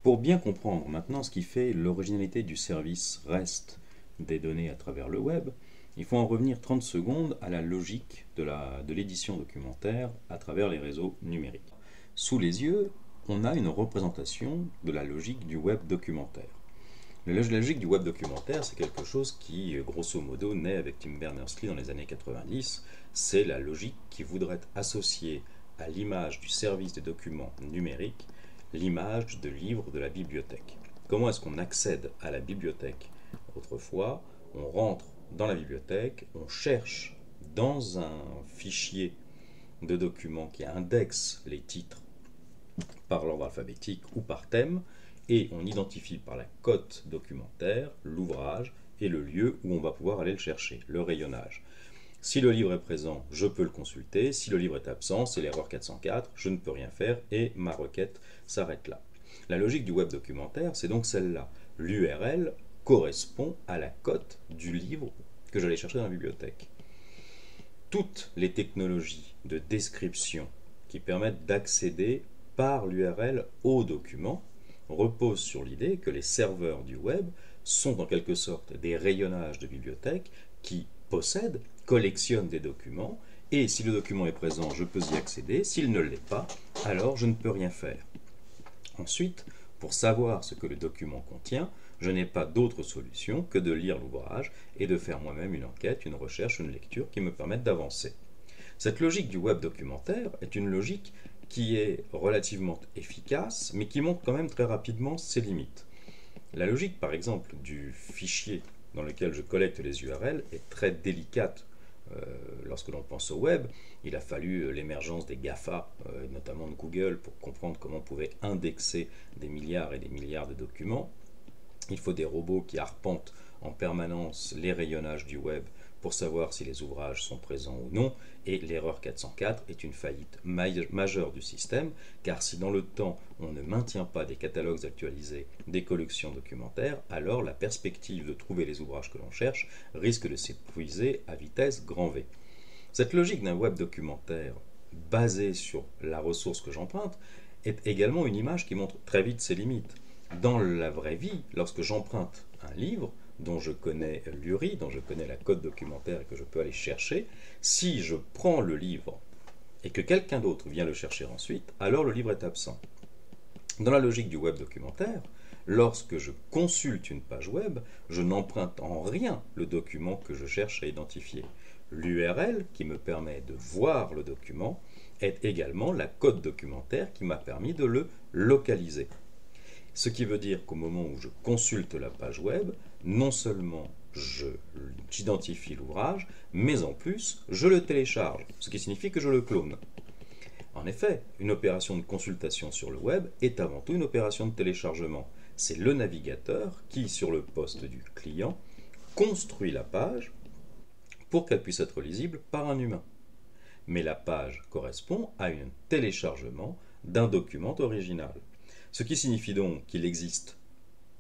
Pour bien comprendre maintenant ce qui fait l'originalité du service REST des données à travers le web, il faut en revenir 30 secondes à la logique de l'édition documentaire à travers les réseaux numériques. Sous les yeux, on a une représentation de la logique du web documentaire. La logique du web documentaire, c'est quelque chose qui, grosso modo, naît avec Tim Berners-Lee dans les années 90. C'est la logique qui voudrait associer à l'image du service des documents numériques l'image de livres de la bibliothèque. Comment est-ce qu'on accède à la bibliothèque? Autrefois, on rentre dans la bibliothèque, on cherche dans un fichier de documents qui indexe les titres par l'ordre alphabétique ou par thème, et on identifie par la cote documentaire l'ouvrage et le lieu où on va pouvoir aller le chercher, le rayonnage. Si le livre est présent, je peux le consulter. Si le livre est absent, c'est l'erreur 404, je ne peux rien faire et ma requête s'arrête là. La logique du web documentaire, c'est donc celle-là. L'URL correspond à la cote du livre que j'allais chercher dans la bibliothèque. Toutes les technologies de description qui permettent d'accéder par l'URL au document reposent sur l'idée que les serveurs du web sont en quelque sorte des rayonnages de bibliothèques qui possèdent, collectionnent des documents, et si le document est présent, je peux y accéder. S'il ne l'est pas, alors je ne peux rien faire. Ensuite, pour savoir ce que le document contient, je n'ai pas d'autre solution que de lire l'ouvrage et de faire moi-même une enquête, une recherche, une lecture qui me permettent d'avancer. Cette logique du web documentaire est une logique qui est relativement efficace, mais qui montre quand même très rapidement ses limites. La logique, par exemple, du fichier dans lequel je collecte les URL est très délicate. Lorsque l'on pense au web, il a fallu l'émergence des GAFA, notamment de Google, pour comprendre comment on pouvait indexer des milliards et des milliards de documents. Il faut des robots qui arpentent en permanence les rayonnages du web pour savoir si les ouvrages sont présents ou non, et l'erreur 404 est une faillite majeure du système, car si dans le temps on ne maintient pas des catalogues actualisés des collections documentaires, alors la perspective de trouver les ouvrages que l'on cherche risque de s'épuiser à vitesse grand V. Cette logique d'un web documentaire basée sur la ressource que j'emprunte est également une image qui montre très vite ses limites. Dans la vraie vie, lorsque j'emprunte un livre, dont je connais l'URI, dont je connais la cote documentaire et que je peux aller chercher, si je prends le livre et que quelqu'un d'autre vient le chercher ensuite, alors le livre est absent. Dans la logique du web documentaire, lorsque je consulte une page web, je n'emprunte en rien le document que je cherche à identifier. L'URL qui me permet de voir le document est également la cote documentaire qui m'a permis de le localiser. Ce qui veut dire qu'au moment où je consulte la page web, non seulement j'identifie l'ouvrage, mais en plus je le télécharge, ce qui signifie que je le clone. En effet, une opération de consultation sur le web est avant tout une opération de téléchargement. C'est le navigateur qui, sur le poste du client, construit la page pour qu'elle puisse être lisible par un humain. Mais la page correspond à un téléchargement d'un document original. Ce qui signifie donc qu'il existe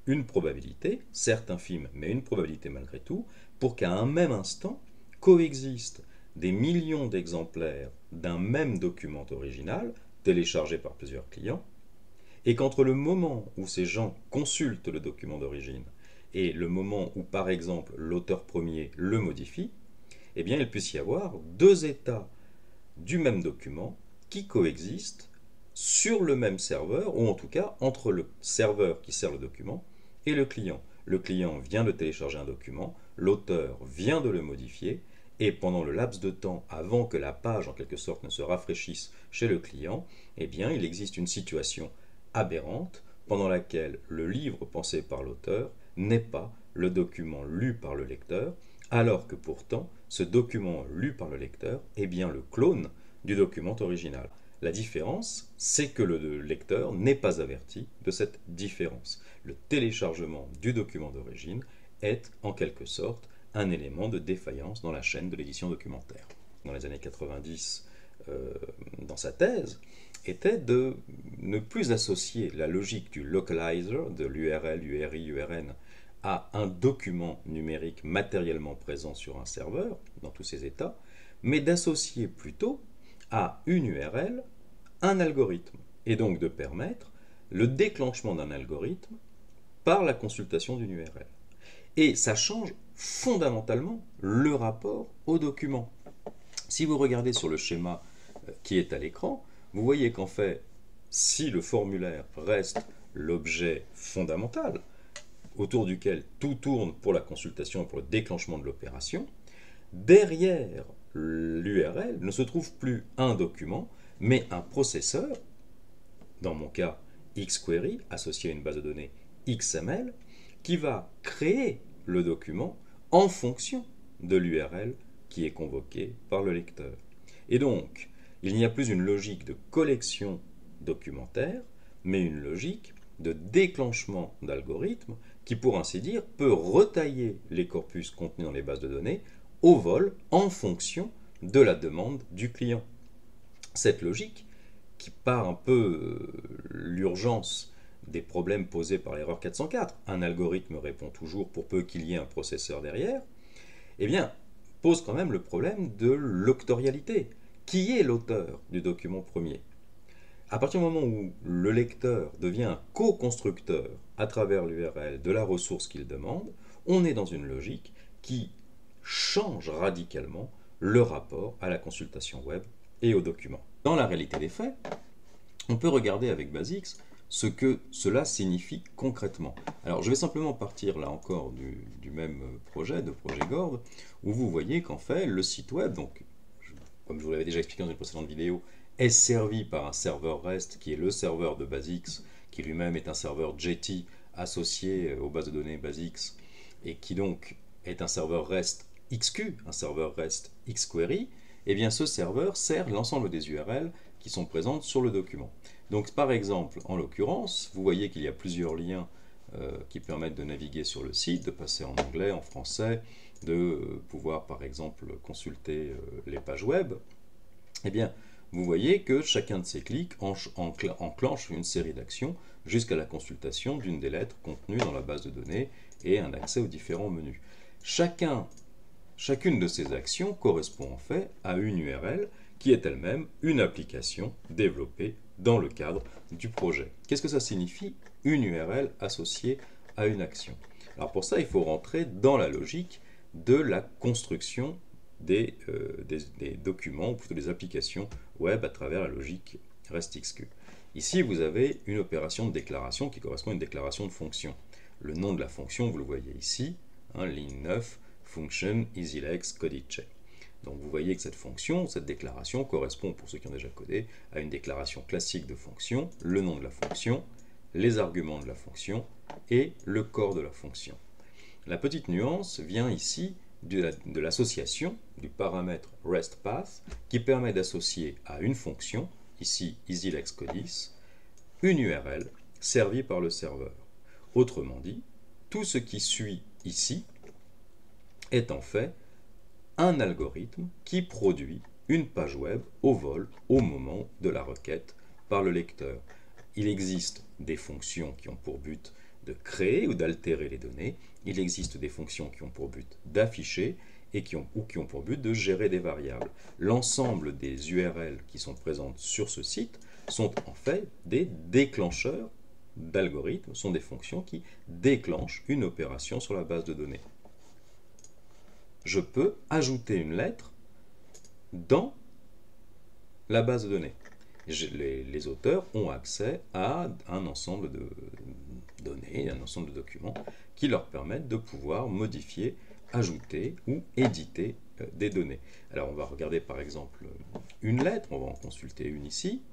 une probabilité, certes infime, mais une probabilité malgré tout, pour qu'à un même instant coexistent des millions d'exemplaires d'un même document original, téléchargé par plusieurs clients, et qu'entre le moment où ces gens consultent le document d'origine et le moment où, par exemple, l'auteur premier le modifie, eh bien, il puisse y avoir deux états du même document qui coexistent sur le même serveur, ou en tout cas entre le serveur qui sert le document et le client. Le client vient de télécharger un document, l'auteur vient de le modifier, et pendant le laps de temps avant que la page en quelque sorte ne se rafraîchisse chez le client, eh bien il existe une situation aberrante pendant laquelle le livre pensé par l'auteur n'est pas le document lu par le lecteur, alors que pourtant ce document lu par le lecteur est bien le clone du document original. La différence, c'est que le lecteur n'est pas averti de cette différence. Le téléchargement du document d'origine est en quelque sorte un élément de défaillance dans la chaîne de l'édition documentaire. Dans les années 90, dans sa thèse, était de ne plus associer la logique du localizer, de l'URL, URI, URN, à un document numérique matériellement présent sur un serveur, dans tous ses états, mais d'associer plutôt à une URL un algorithme, et donc de permettre le déclenchement d'un algorithme par la consultation d'une URL. Et ça change fondamentalement le rapport au document. Si vous regardez sur le schéma qui est à l'écran, vous voyez qu'en fait, si le formulaire reste l'objet fondamental, autour duquel tout tourne pour la consultation et pour le déclenchement de l'opération, derrière l'URL ne se trouve plus un document, mais un processeur, dans mon cas XQuery, associé à une base de données XML, qui va créer le document en fonction de l'URL qui est convoquée par le lecteur. Et donc, il n'y a plus une logique de collection documentaire, mais une logique de déclenchement d'algorithmes qui, pour ainsi dire, peut retailler les corpus contenus dans les bases de données au vol en fonction de la demande du client. Cette logique, qui part un peu l'urgence des problèmes posés par l'erreur 404, un algorithme répond toujours pour peu qu'il y ait un processeur derrière, eh bien, pose quand même le problème de l'octorialité. Qui est l'auteur du document premier? À partir du moment où le lecteur devient un co-constructeur à travers l'URL de la ressource qu'il demande, on est dans une logique qui change radicalement le rapport à la consultation web et au document. Dans la réalité des faits, on peut regarder avec BASIX ce que cela signifie concrètement. Alors je vais simplement partir là encore du même projet, de projet Gord, où vous voyez qu'en fait le site web, donc, comme je vous l'avais déjà expliqué dans une précédente vidéo, est servi par un serveur REST qui est le serveur de BASIX, qui lui-même est un serveur Jetty associé aux bases de données BASIX, et qui donc est un serveur REST XQ, un serveur REST XQuery. Et bien ce serveur sert l'ensemble des URL qui sont présentes sur le document. Donc par exemple, en l'occurrence, vous voyez qu'il y a plusieurs liens qui permettent de naviguer sur le site, de passer en anglais, en français, de pouvoir par exemple consulter les pages web. Eh bien, vous voyez que chacun de ces clics enclenche une série d'actions jusqu'à la consultation d'une des lettres contenues dans la base de données et un accès aux différents menus. Chacune de ces actions correspond en fait à une URL qui est elle-même une application développée dans le cadre du projet. Qu'est-ce que ça signifie, une URL associée à une action? Alors pour ça, il faut rentrer dans la logique de la construction des documents, ou plutôt des applications web à travers la logique REST-XQ. Ici, vous avez une opération de déclaration qui correspond à une déclaration de fonction. Le nom de la fonction, vous le voyez ici, ligne 9, function EasyLex codice. Donc vous voyez que cette fonction, cette déclaration correspond, pour ceux qui ont déjà codé, à une déclaration classique de fonction, le nom de la fonction, les arguments de la fonction et le corps de la fonction. La petite nuance vient ici de l'association du paramètre RESTPath qui permet d'associer à une fonction, ici EasyLexCodice, une URL servie par le serveur. Autrement dit, tout ce qui suit ici est en fait un algorithme qui produit une page web au vol au moment de la requête par le lecteur. Il existe des fonctions qui ont pour but de créer ou d'altérer les données. Il existe des fonctions qui ont pour but d'afficher et qui ont pour but de gérer des variables. L'ensemble des URL qui sont présentes sur ce site sont en fait des déclencheurs d'algorithmes, sont des fonctions qui déclenchent une opération sur la base de données. Je peux ajouter une lettre dans la base de données. Les auteurs ont accès à un ensemble de données, un ensemble de documents qui leur permettent de pouvoir modifier, ajouter ou éditer des données. Alors on va regarder par exemple une lettre, on va en consulter une ici.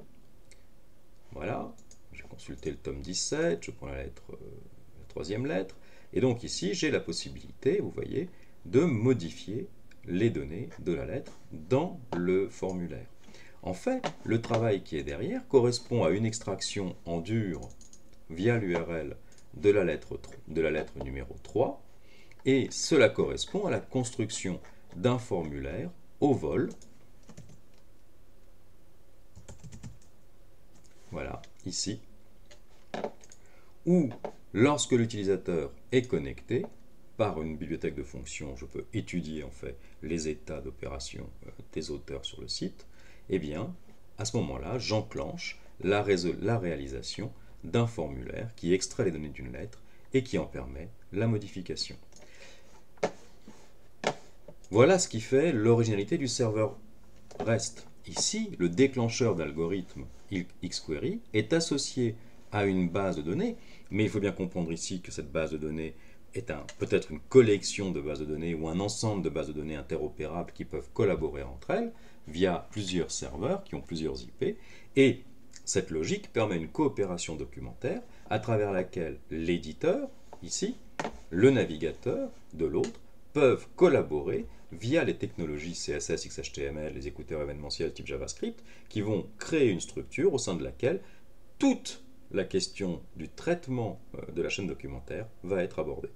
Voilà, je vais consulter le tome 17, je prends la troisième lettre, et donc ici j'ai la possibilité, vous voyez, de modifier les données de la lettre dans le formulaire. En fait, le travail qui est derrière correspond à une extraction en dur via l'URL de la lettre numéro 3, et cela correspond à la construction d'un formulaire au vol. Voilà, ici, où lorsque l'utilisateur est connecté, par une bibliothèque de fonctions, je peux étudier en fait les états d'opération des auteurs sur le site, et bien à ce moment-là, j'enclenche la réalisation d'un formulaire qui extrait les données d'une lettre et qui en permet la modification. Voilà ce qui fait l'originalité du serveur REST. Ici, le déclencheur d'algorithme xQuery est associé à une base de données, mais il faut bien comprendre ici que cette base de données est peut-être une collection de bases de données ou un ensemble de bases de données interopérables qui peuvent collaborer entre elles via plusieurs serveurs qui ont plusieurs IP, et cette logique permet une coopération documentaire à travers laquelle l'éditeur, ici, le navigateur, de l'autre, peuvent collaborer via les technologies CSS, XHTML, les écouteurs événementiels type JavaScript, qui vont créer une structure au sein de laquelle toute la question du traitement de la chaîne documentaire va être abordée.